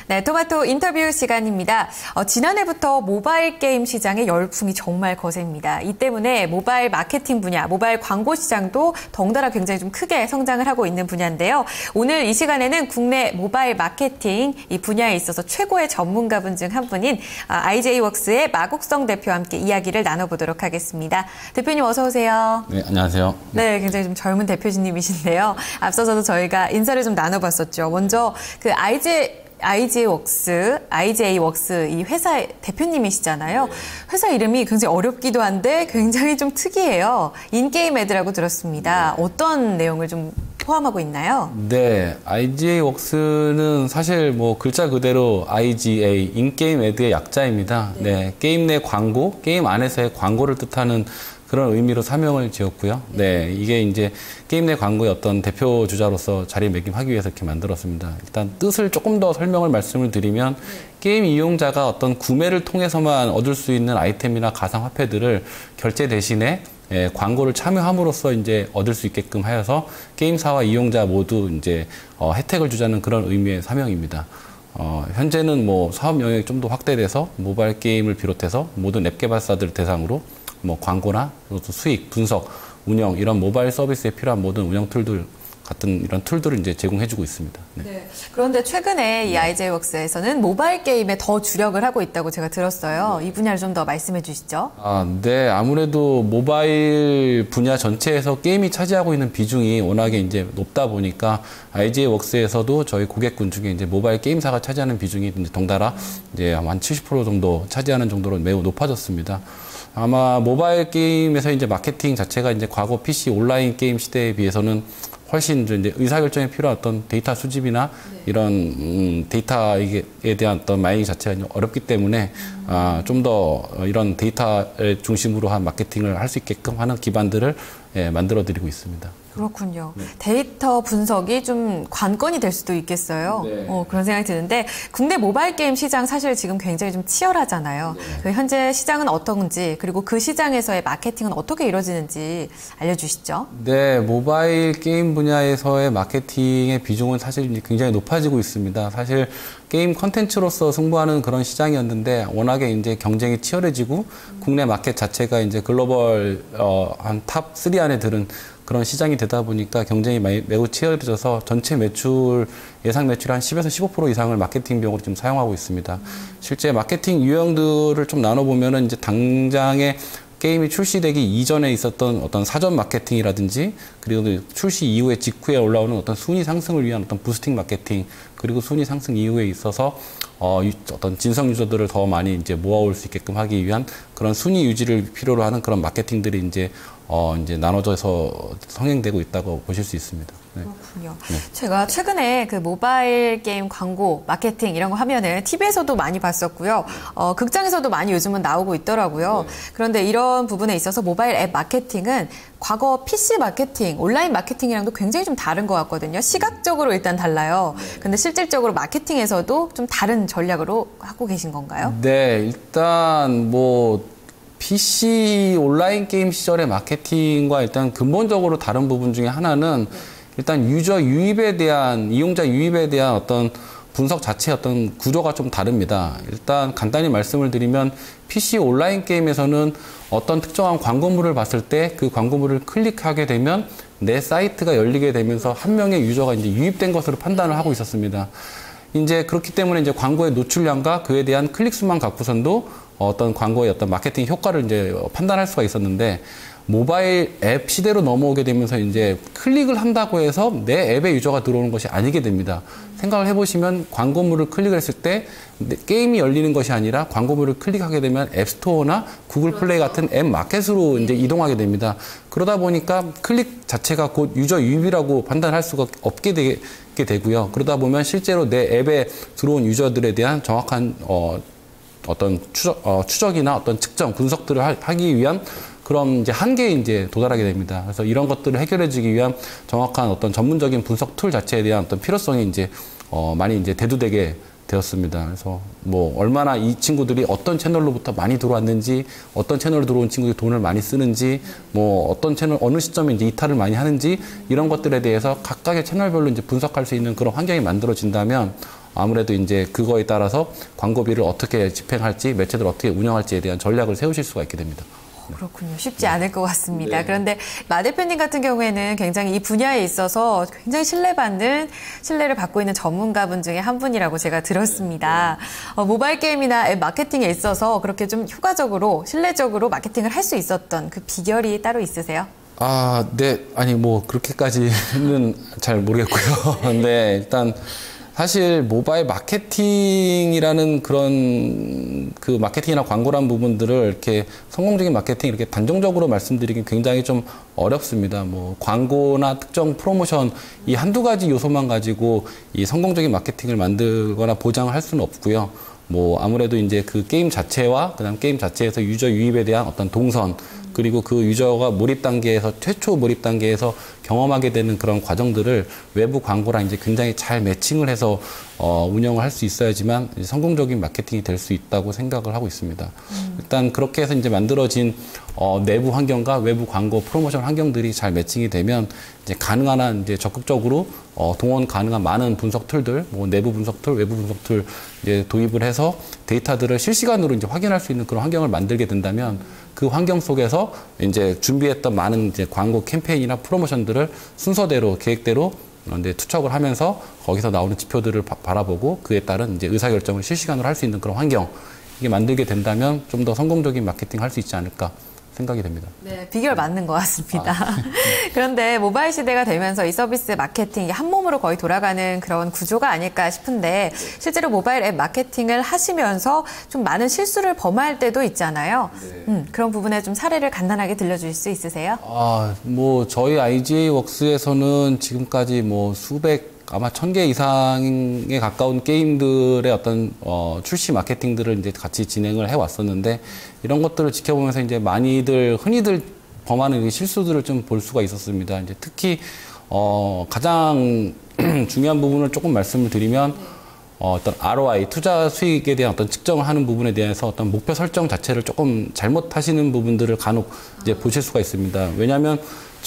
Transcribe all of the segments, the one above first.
네, 토마토 인터뷰 시간입니다. 지난해부터 모바일 게임 시장의 열풍이 정말 거셉니다. 이 때문에 모바일 마케팅 분야, 모바일 광고 시장도 덩달아 굉장히 좀 크게 성장을 하고 있는 분야인데요. 오늘 이 시간에는 국내 모바일 마케팅 이 분야에 있어서 최고의 전문가분 중 한 분인 IJ웍스의 마국성 대표와 함께 이야기를 나눠보도록 하겠습니다. 대표님 어서 오세요. 네, 안녕하세요. 네, 굉장히 좀 젊은 대표님이신데요. 앞서서도 저희가 인사를 좀 나눠봤었죠. 먼저 그 IJ웍스 이 회사의 대표님이시잖아요. 회사 이름이 굉장히 어렵기도 한데 굉장히 좀 특이해요. 인게임 애드라고 들었습니다. 어떤 내용을 좀 포함하고 있나요? 네, IJ웍스는 사실 뭐 글자 그대로 IGA, 인게임 애드의 약자입니다. 네, 게임 내 광고, 게임 안에서의 광고를 뜻하는 그런 의미로 사명을 지었고요. 네, 이게 이제 게임 내 광고의 어떤 대표 주자로서 자리매김하기 위해서 이렇게 만들었습니다. 일단 뜻을 조금 더 말씀을 드리면 게임 이용자가 어떤 구매를 통해서만 얻을 수 있는 아이템이나 가상화폐들을 결제 대신에 광고를 참여함으로써 이제 얻을 수 있게끔 하여서 게임사와 이용자 모두 이제 혜택을 주자는 그런 의미의 사명입니다. 현재는 뭐 사업 영역이 좀 더 확대돼서 모바일 게임을 비롯해서 모든 앱 개발사들 대상으로 뭐 광고나 또 수익, 분석, 운영 이런 모바일 서비스에 필요한 모든 운영 툴들 같은 이런 툴들을 이제 제공해주고 있습니다. 네. 네. 그런데 최근에 이 IJ웍스에서는 모바일 게임에 더 주력을 하고 있다고 제가 들었어요. 이 분야를 좀 더 말씀해 주시죠. 네. 아무래도 모바일 분야 전체에서 게임이 차지하고 있는 비중이 워낙에 이제 높다 보니까 IJ웍스에서도 저희 고객군 중에 이제 모바일 게임사가 차지하는 비중이 이제 덩달아 이제 한 70% 정도 차지하는 정도로 매우 높아졌습니다. 아마 모바일 게임에서 이제 마케팅 자체가 이제 과거 PC 온라인 게임 시대에 비해서는 훨씬 이제 의사결정에 필요한 어떤 데이터 수집이나 이런 데이터에 대한 어떤 마이닝 자체가 어렵기 때문에 좀 더 이런 데이터를 중심으로 한 마케팅을 할 수 있게끔 하는 기반들을 만들어 드리고 있습니다. 그렇군요. 네. 데이터 분석이 좀 관건이 될 수도 있겠어요. 네. 그런 생각이 드는데 국내 모바일 게임 시장 사실 지금 굉장히 좀 치열하잖아요. 네. 그 현재 시장은 어떤지 그리고 그 시장에서의 마케팅은 어떻게 이루어지는지 알려주시죠. 네, 모바일 게임 분야에서의 마케팅의 비중은 사실 굉장히 높아지고 있습니다. 사실 게임 컨텐츠로서 승부하는 그런 시장이었는데 워낙에 이제 경쟁이 치열해지고 국내 마켓 자체가 이제 글로벌 한 탑 3 안에 들은 그런 시장이 되다 보니까 경쟁이 매우 치열해져서 전체 매출, 예상 매출의 한 10에서 15% 이상을 마케팅 비용으로 지금 사용하고 있습니다. 실제 마케팅 유형들을 좀 나눠보면은 이제 당장에 게임이 출시되기 이전에 있었던 어떤 사전 마케팅이라든지 그리고 출시 이후에 직후에 올라오는 어떤 순위 상승을 위한 어떤 부스팅 마케팅 그리고 순위 상승 이후에 있어서 어떤 진성 유저들을 더 많이 이제 모아올 수 있게끔 하기 위한 그런 순위 유지를 필요로 하는 그런 마케팅들이 이제 나눠져서 성행되고 있다고 보실 수 있습니다. 네. 그렇군요. 네. 제가 최근에 그 모바일 게임 광고, 마케팅 이런 거 하면은 TV에서도 많이 봤었고요. 극장에서도 많이 요즘은 나오고 있더라고요. 네. 그런데 이런 부분에 있어서 모바일 앱 마케팅은 과거 PC 마케팅, 온라인 마케팅이랑도 굉장히 좀 다른 것 같거든요. 시각적으로 일단 달라요. 근데 실질적으로 마케팅에서도 좀 다른 전략으로 하고 계신 건가요? 네, 일단 PC 온라인 게임 시절의 마케팅과 일단 근본적으로 다른 부분 중에 하나는 일단 유저 유입에 대한, 이용자 유입에 대한 어떤 분석 자체의 어떤 구조가 좀 다릅니다. 일단 간단히 말씀을 드리면 PC 온라인 게임에서는 어떤 특정한 광고물을 봤을 때 그 광고물을 클릭하게 되면 내 사이트가 열리게 되면서 한 명의 유저가 이제 유입된 것으로 판단을 하고 있었습니다. 이제 그렇기 때문에 이제 광고의 노출량과 그에 대한 클릭수만 갖고선도 어떤 광고의 어떤 마케팅 효과를 이제 판단할 수가 있었는데 모바일 앱 시대로 넘어오게 되면서 이제 클릭을 한다고 해서 내 앱에 유저가 들어오는 것이 아니게 됩니다. 생각을 해보시면 광고물을 클릭을 했을 때 게임이 열리는 것이 아니라 광고물을 클릭하게 되면 앱스토어나 구글 플레이 같은 앱 마켓으로 이제 이동하게 됩니다. 그러다 보니까 클릭 자체가 곧 유저 유입이라고 판단할 수가 없게 되고요. 그러다 보면 실제로 내 앱에 들어온 유저들에 대한 정확한 어떤 추적이나 어떤 측정, 분석들을 하기 위한 그런 이제 한계에 이제 도달하게 됩니다. 그래서 이런 것들을 해결해주기 위한 정확한 어떤 전문적인 분석 툴 자체에 대한 어떤 필요성이 이제 많이 이제 대두되게 되었습니다. 그래서 얼마나 이 친구들이 어떤 채널로부터 많이 들어왔는지, 어떤 채널로 들어온 친구들이 돈을 많이 쓰는지, 어떤 채널, 어느 시점에 이제 이탈을 많이 하는지, 이런 것들에 대해서 각각의 채널별로 이제 분석할 수 있는 그런 환경이 만들어진다면, 아무래도 이제 그거에 따라서 광고비를 어떻게 집행할지, 매체들 어떻게 운영할지에 대한 전략을 세우실 수가 있게 됩니다. 그렇군요. 쉽지 않을 것 같습니다. 그런데 마 대표님 같은 경우에는 굉장히 이 분야에 있어서 굉장히 신뢰를 받고 있는 전문가분 중에 한 분이라고 제가 들었습니다. 모바일 게임이나 앱 마케팅에 있어서 그렇게 좀 효과적으로, 신뢰적으로 마케팅을 할 수 있었던 그 비결이 따로 있으세요? 네. 아니, 뭐, 그렇게까지는 잘 모르겠고요. 근데 일단, 사실 모바일 마케팅이라는 그런 그 마케팅이나 광고란 부분들을 이렇게 성공적인 마케팅 이렇게 단정적으로 말씀드리기 굉장히 좀 어렵습니다. 뭐 광고나 특정 프로모션 이 한두 가지 요소만 가지고 이 성공적인 마케팅을 만들거나 보장을 할 수는 없고요. 뭐 아무래도 이제 그 게임 자체와 그다음 게임 자체에서 유저 유입에 대한 어떤 동선 그리고 그 유저가 몰입 단계에서 최초 몰입 단계에서 경험하게 되는 그런 과정들을 외부 광고랑 이제 굉장히 잘 매칭을 해서 운영을 할 수 있어야지만 성공적인 마케팅이 될 수 있다고 생각을 하고 있습니다. 일단 그렇게 해서 이제 만들어진 내부 환경과 외부 광고 프로모션 환경들이 잘 매칭이 되면 이제 가능한 한 이제 적극적으로 동원 가능한 많은 분석 툴들, 뭐 내부 분석 툴, 외부 분석 툴 이제 도입을 해서 데이터들을 실시간으로 이제 확인할 수 있는 그런 환경을 만들게 된다면 그 환경 속에서 이제 준비했던 많은 이제 광고 캠페인이나 프로모션들을 순서대로 계획대로 이제 투척을 하면서 거기서 나오는 지표들을 바라보고 그에 따른 이제 의사결정을 실시간으로 할 수 있는 그런 환경 이게 만들게 된다면 좀 더 성공적인 마케팅 할 수 있지 않을까 생각이 됩니다. 네, 비결 맞는 것 같습니다. 그런데 모바일 시대가 되면서 이 서비스 마케팅이 한 몸으로 거의 돌아가는 그런 구조가 아닐까 싶은데 실제로 모바일 앱 마케팅을 하시면서 좀 많은 실수를 범할 때도 있잖아요. 그런 부분에 좀 사례를 간단하게 들려주실 수 있으세요? 뭐 저희 IGA 웍스에서는 지금까지 뭐 아마 1000개 이상에 가까운 게임들의 어떤 출시 마케팅들을 이제 같이 진행을 해 왔었는데 이런 것들을 지켜보면서 이제 흔히들 범하는 실수들을 좀 볼 수가 있었습니다. 이제 특히 가장 중요한 부분을 조금 말씀을 드리면 어떤 ROI 투자 수익에 대한 어떤 측정을 하는 부분에 대해서 어떤 목표 설정 자체를 조금 잘못하시는 부분들을 간혹 이제 보실 수가 있습니다. 왜냐하면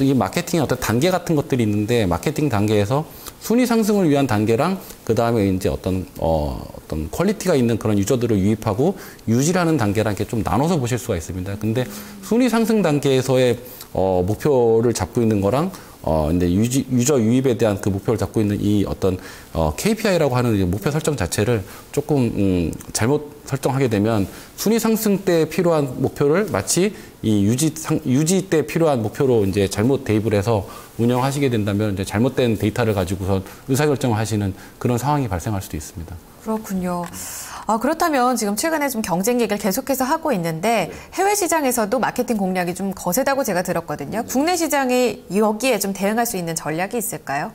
이 마케팅의 어떤 단계 같은 것들이 있는데 마케팅 단계에서 순위 상승을 위한 단계랑 그 다음에 이제 어떤 퀄리티가 있는 그런 유저들을 유입하고 유지하는 단계랑 이렇게 좀 나눠서 보실 수가 있습니다. 근데 순위 상승 단계에서의 목표를 잡고 있는 거랑 이제 유저 유입에 대한 그 목표를 잡고 있는 이 어떤 KPI라고 하는 이제 목표 설정 자체를 조금 잘못 설정하게 되면 순위 상승 때 필요한 목표를 마치 이 유지 때 필요한 목표로 이제 잘못 대입을 해서 운영하시게 된다면 이제 잘못된 데이터를 가지고서 의사결정을 하시는 그런 상황이 발생할 수도 있습니다. 그렇군요. 그렇다면 지금 최근에 좀 경쟁 얘기를 계속해서 하고 있는데 해외 시장에서도 마케팅 공략이 좀 거세다고 제가 들었거든요. 국내 시장이 여기에 좀 대응할 수 있는 전략이 있을까요?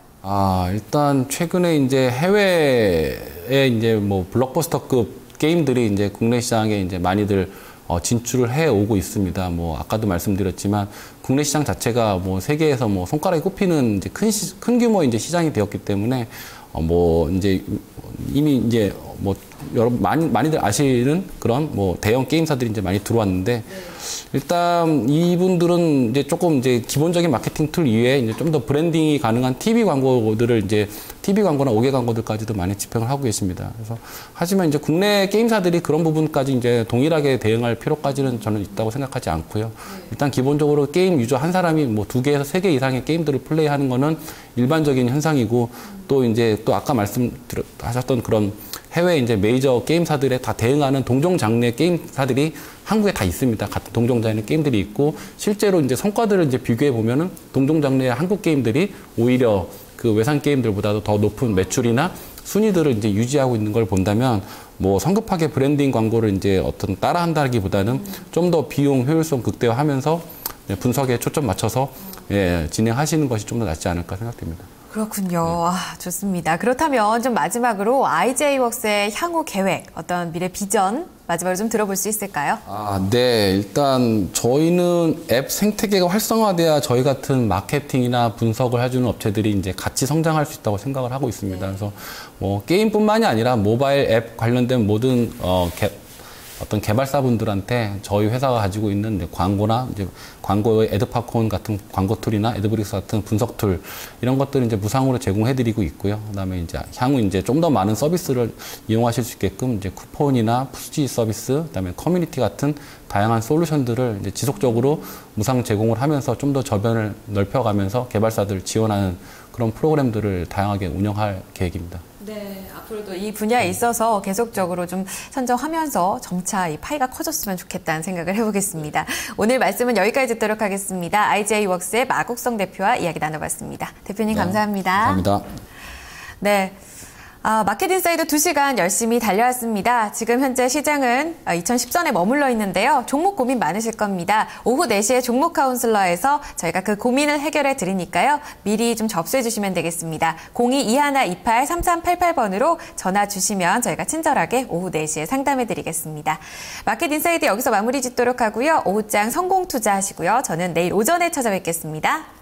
일단 최근에 이제 해외에 이제 뭐 블록버스터급 게임들이 이제 국내 시장에 이제 많이들 진출을 해 오고 있습니다. 뭐 아까도 말씀드렸지만 국내 시장 자체가 뭐 세계에서 뭐 손가락에 꼽히는 이제 큰 규모의 이제 시장이 되었기 때문에 뭐 이제 이미 이제 뭐 많이들 아시는 그런 뭐 대형 게임사들이 이제 많이 들어왔는데 일단 이분들은 이제 조금 이제 기본적인 마케팅 툴 이외에 이제 좀 더 브랜딩이 가능한 TV 광고들을 이제 TV 광고나 5개 광고들까지도 많이 집행을 하고 계십니다. 그래서 하지만 이제 국내 게임사들이 그런 부분까지 이제 동일하게 대응할 필요까지는 저는 있다고 생각하지 않고요. 일단 기본적으로 게임 유저 한 사람이 뭐 2개에서 3개 이상의 게임들을 플레이하는 거는 일반적인 현상이고 또 이제 또 아까 말씀하셨던 그런 해외 이제 메이저 게임사들에 다 대응하는 동종 장르의 게임사들이 한국에 다 있습니다. 같은 동종 장르의 게임들이 있고 실제로 이제 성과들을 이제 비교해 보면은 동종 장르의 한국 게임들이 오히려 그 외산 게임들보다도 더 높은 매출이나 순위들을 이제 유지하고 있는 걸 본다면 뭐 성급하게 브랜딩 광고를 이제 어떤 따라한다기보다는 좀 더 비용 효율성 극대화하면서 분석에 초점 맞춰서 진행하시는 것이 좀 더 낫지 않을까 생각됩니다. 그렇군요. 좋습니다. 그렇다면 좀 마지막으로 IGA 웍스의 향후 계획, 어떤 미래 비전 마지막으로 좀 들어볼 수 있을까요? 네. 일단 저희는 앱 생태계가 활성화돼야 저희 같은 마케팅이나 분석을 해주는 업체들이 이제 같이 성장할 수 있다고 생각을 하고 있습니다. 그래서 뭐 게임뿐만이 아니라 모바일 앱 관련된 모든 어떤 개발사분들한테 저희 회사가 가지고 있는 이제 광고나 이제 광고의 에드팝콘 같은 광고 툴이나 에드브릭스 같은 분석 툴 이런 것들을 이제 무상으로 제공해드리고 있고요. 그다음에 이제 향후 이제 좀 더 많은 서비스를 이용하실 수 있게끔 이제 쿠폰이나 푸시 서비스, 그다음에 커뮤니티 같은 다양한 솔루션들을 이제 지속적으로 무상 제공을 하면서 좀 더 저변을 넓혀가면서 개발사들 지원하는 그런 프로그램들을 다양하게 운영할 계획입니다. 네, 앞으로도 이 분야에 있어서 계속적으로 좀 선정하면서 점차 이 파이가 커졌으면 좋겠다는 생각을 해보겠습니다. 오늘 말씀은 여기까지 듣도록 하겠습니다. IGI웍스의 마국성 대표와 이야기 나눠봤습니다. 대표님 감사합니다. 감사합니다. 네. 마켓인사이드 2시간 열심히 달려왔습니다. 지금 현재 시장은 2010선에 머물러 있는데요. 종목 고민 많으실 겁니다. 오후 4시에 종목 카운슬러에서 저희가 그 고민을 해결해 드리니까요. 미리 좀 접수해 주시면 되겠습니다. 02-2128-3388번으로 전화 주시면 저희가 친절하게 오후 4시에 상담해 드리겠습니다. 마켓인사이드 여기서 마무리 짓도록 하고요. 오후장 성공 투자하시고요. 저는 내일 오전에 찾아뵙겠습니다.